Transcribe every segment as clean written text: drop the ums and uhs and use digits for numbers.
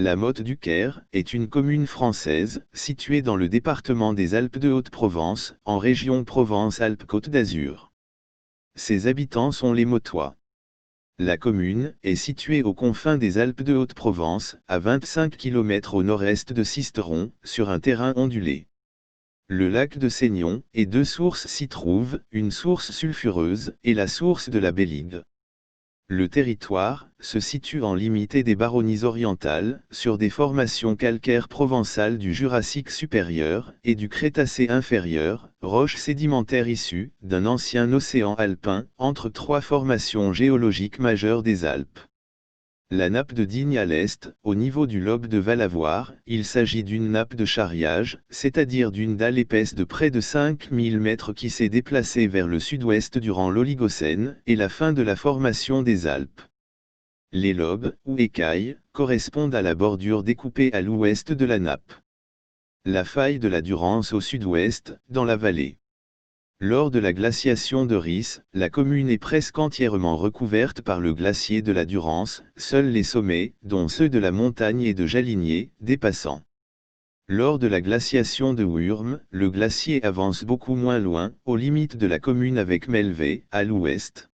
La Motte-du-Caire est une commune française, située dans le département des Alpes de Haute-Provence, en région Provence-Alpes-Côte d'Azur. Ses habitants sont les Mottois. La commune est située aux confins des Alpes de Haute-Provence, à 25 km au nord-est de Sisteron, sur un terrain ondulé. Le lac de Seignon et deux sources s'y trouvent, une source sulfureuse et la source de la Bélide. Le territoire se situe en limité des Baronnies orientales, sur des formations calcaires provençales du Jurassique supérieur et du Crétacé inférieur, roches sédimentaires issues d'un ancien océan alpin, entre trois formations géologiques majeures des Alpes. La nappe de Digne à l'est, au niveau du lobe de Valavoir, il s'agit d'une nappe de charriage, c'est-à-dire d'une dalle épaisse de près de 5000 mètres qui s'est déplacée vers le sud-ouest durant l'Oligocène et la fin de la formation des Alpes. Les lobes, ou écailles, correspondent à la bordure découpée à l'ouest de la nappe. La faille de la Durance au sud-ouest, dans la vallée. Lors de la glaciation de Ris, la commune est presque entièrement recouverte par le glacier de la Durance, seuls les sommets, dont ceux de la montagne et de Jalinier, dépassant. Lors de la glaciation de Wurm, le glacier avance beaucoup moins loin, aux limites de la commune avec Melvé, à l'ouest.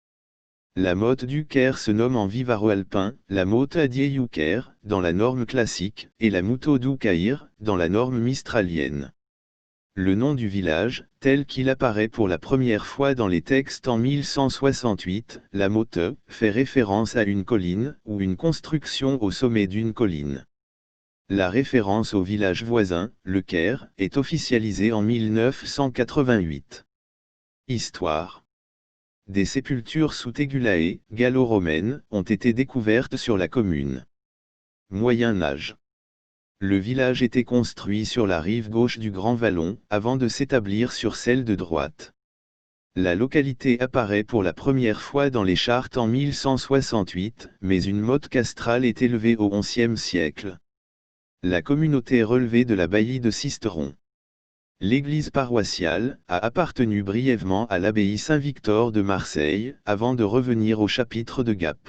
La Motte-du-Caire se nomme en vivaro-alpin, la Motte-Adier-you-Caire, dans la norme classique, et la Mouto-du-Caïr, dans la norme mistralienne. Le nom du village, tel qu'il apparaît pour la première fois dans les textes en 1168, la Motte, fait référence à une colline, ou une construction au sommet d'une colline. La référence au village voisin, le Caire, est officialisée en 1988. Histoire. Des sépultures sous Tégulae, gallo-romaines, ont été découvertes sur la commune. Moyen Âge. Le village était construit sur la rive gauche du Grand Vallon, avant de s'établir sur celle de droite. La localité apparaît pour la première fois dans les chartes en 1168, mais une motte castrale est élevée au XIe siècle. La communauté relevée de la baillie de Sisteron. L'église paroissiale a appartenu brièvement à l'abbaye Saint-Victor de Marseille, avant de revenir au chapitre de Gap.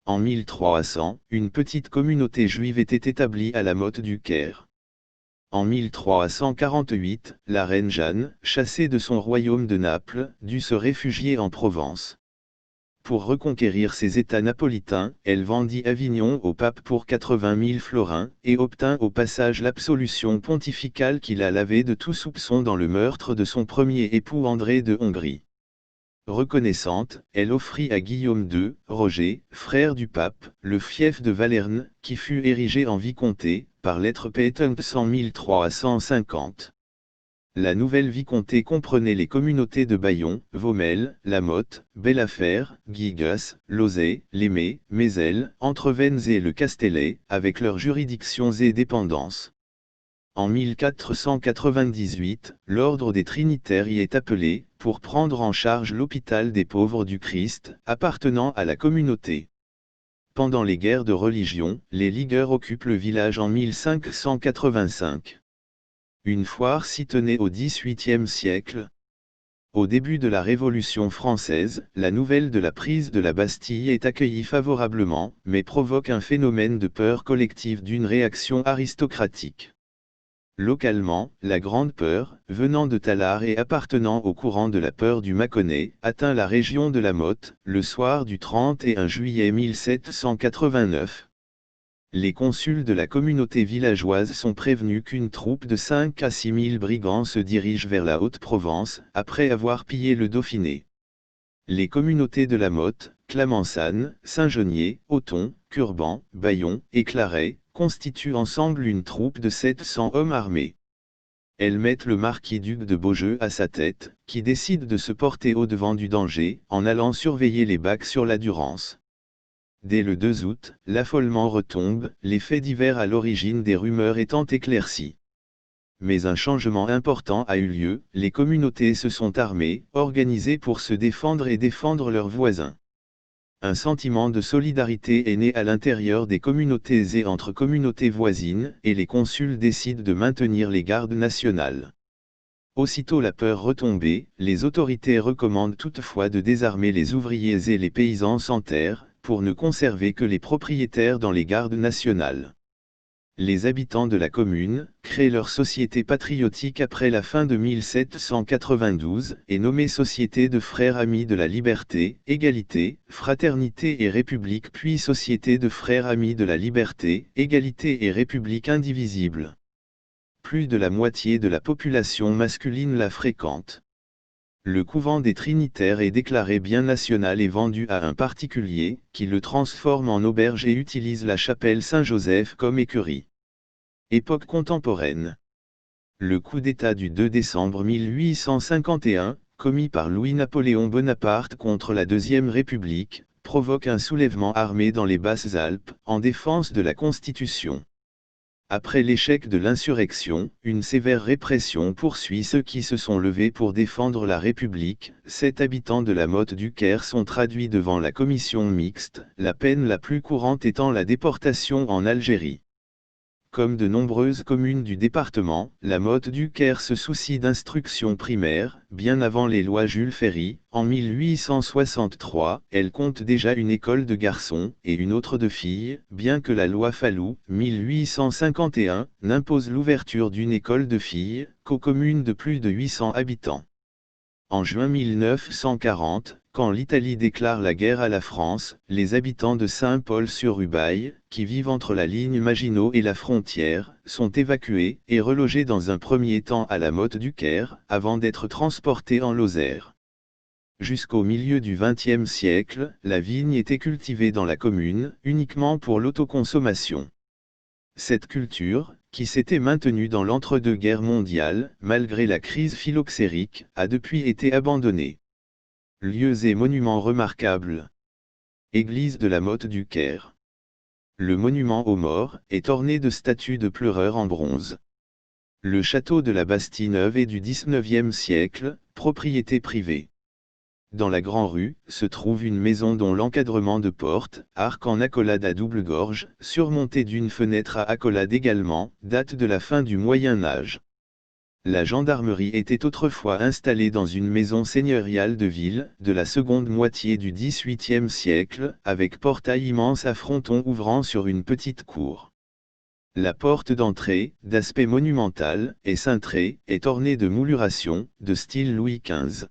En 1300, une petite communauté juive était établie à la Motte-du-Caire. En 1348, la reine Jeanne, chassée de son royaume de Naples, dut se réfugier en Provence. Pour reconquérir ses États napolitains, elle vendit Avignon au pape pour 80 000 florins, et obtint au passage l'absolution pontificale qui la lavait de tout soupçon dans le meurtre de son premier époux André de Hongrie. Reconnaissante, elle offrit à Guillaume II, Roger, frère du pape, le fief de Valerne, qui fut érigé en vicomté, par lettre patente en 1350. La nouvelle vicomté comprenait les communautés de Bayon, Vaumelle, La Motte, Bellafère, Guigas, Lauzet, Lémé, Mézel, Entrevennes et le Castellet, avec leurs juridictions et dépendances. En 1498, l'ordre des Trinitaires y est appelé, pour prendre en charge l'hôpital des pauvres du Christ, appartenant à la communauté. Pendant les guerres de religion, les ligueurs occupent le village en 1585. Une foire s'y tenait au XVIIIe siècle. Au début de la Révolution française, la nouvelle de la prise de la Bastille est accueillie favorablement, mais provoque un phénomène de peur collective d'une réaction aristocratique. Localement, la Grande Peur, venant de Tallard et appartenant au courant de la peur du Mâconnais, atteint la région de la Motte, le soir du 31 juillet 1789. Les consuls de la communauté villageoise sont prévenus qu'une troupe de 5 à 6 000 brigands se dirige vers la Haute-Provence, après avoir pillé le Dauphiné. Les communautés de la Motte, Clamensanne, Saint-Genier, Auton, Curban, Bayon et Claret, constituent ensemble une troupe de 700 hommes armés. Elles mettent le marquis-duc de Beaujeu à sa tête, qui décide de se porter au-devant du danger, en allant surveiller les bacs sur la Durance. Dès le 2 août, l'affolement retombe, les faits divers à l'origine des rumeurs étant éclaircis. Mais un changement important a eu lieu, les communautés se sont armées, organisées pour se défendre et défendre leurs voisins. Un sentiment de solidarité est né à l'intérieur des communautés et entre communautés voisines, et les consuls décident de maintenir les gardes nationales. Aussitôt la peur retombée, les autorités recommandent toutefois de désarmer les ouvriers et les paysans sans terre, pour ne conserver que les propriétaires dans les gardes nationales. Les habitants de la commune créent leur société patriotique après la fin de 1792 et nommée Société de Frères Amis de la Liberté, Égalité, Fraternité et République puis Société de Frères Amis de la Liberté, Égalité et République indivisible. Plus de la moitié de la population masculine la fréquente. Le couvent des Trinitaires est déclaré bien national et vendu à un particulier, qui le transforme en auberge et utilise la chapelle Saint-Joseph comme écurie. Époque contemporaine. Le coup d'État du 2 décembre 1851, commis par Louis-Napoléon Bonaparte contre la Deuxième République, provoque un soulèvement armé dans les Basses-Alpes, en défense de la Constitution. Après l'échec de l'insurrection, une sévère répression poursuit ceux qui se sont levés pour défendre la République. 7 habitants de la Motte du Caire sont traduits devant la commission mixte, la peine la plus courante étant la déportation en Algérie. Comme de nombreuses communes du département, la Motte du Caire se soucie d'instruction primaire. Bien avant les lois Jules Ferry, en 1863, elle compte déjà une école de garçons et une autre de filles, bien que la loi Fallou, 1851, n'impose l'ouverture d'une école de filles qu'aux communes de plus de 800 habitants. En juin 1940, quand l'Italie déclare la guerre à la France, les habitants de Saint-Paul-sur-Rubaille, qui vivent entre la ligne Maginot et la frontière, sont évacués et relogés dans un premier temps à la Motte du Caire, avant d'être transportés en Lozère. Jusqu'au milieu du XXe siècle, la vigne était cultivée dans la commune, uniquement pour l'autoconsommation. Cette culture, qui s'était maintenue dans l'entre-deux-guerres mondiales, malgré la crise phylloxérique, a depuis été abandonnée. Lieux et monuments remarquables. Église de la Motte du Caire. Le monument aux morts est orné de statues de pleureurs en bronze. Le château de la Bastille-Neuve est du XIXe siècle, propriété privée. Dans la Grand-Rue, se trouve une maison dont l'encadrement de porte, arc en accolade à double gorge, surmonté d'une fenêtre à accolade également, date de la fin du Moyen Âge. La gendarmerie était autrefois installée dans une maison seigneuriale de ville, de la seconde moitié du XVIIIe siècle, avec portail immense à fronton ouvrant sur une petite cour. La porte d'entrée, d'aspect monumental, et cintrée, est ornée de moulurations, de style Louis XV.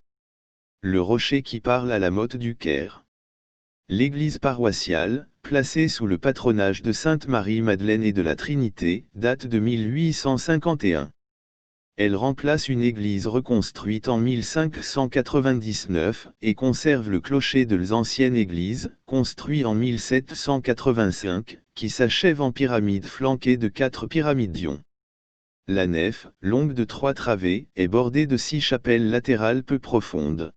Le rocher qui parle à la Motte du Caire. L'église paroissiale, placée sous le patronage de Sainte Marie-Madeleine et de la Trinité, date de 1851. Elle remplace une église reconstruite en 1599, et conserve le clocher de l'ancienne église, construit en 1785, qui s'achève en pyramide flanquée de 4 pyramidions. La nef, longue de 3 travées, est bordée de 6 chapelles latérales peu profondes.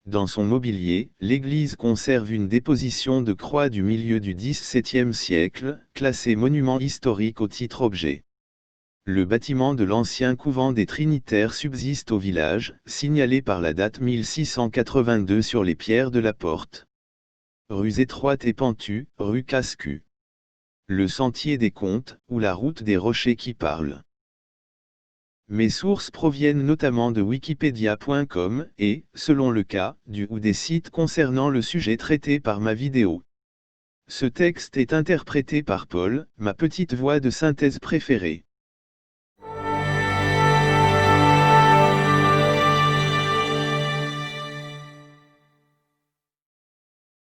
Dans son mobilier, l'église conserve une déposition de croix du milieu du XVIIe siècle, classée monument historique au titre objet. Le bâtiment de l'ancien couvent des Trinitaires subsiste au village, signalé par la date 1682 sur les pierres de la porte. Rues étroites et pentues, rue Cascu. Le sentier des Comtes, ou la route des rochers qui parle. Mes sources proviennent notamment de wikipedia.com et, selon le cas, du ou des sites concernant le sujet traité par ma vidéo. Ce texte est interprété par Paul, ma petite voix de synthèse préférée.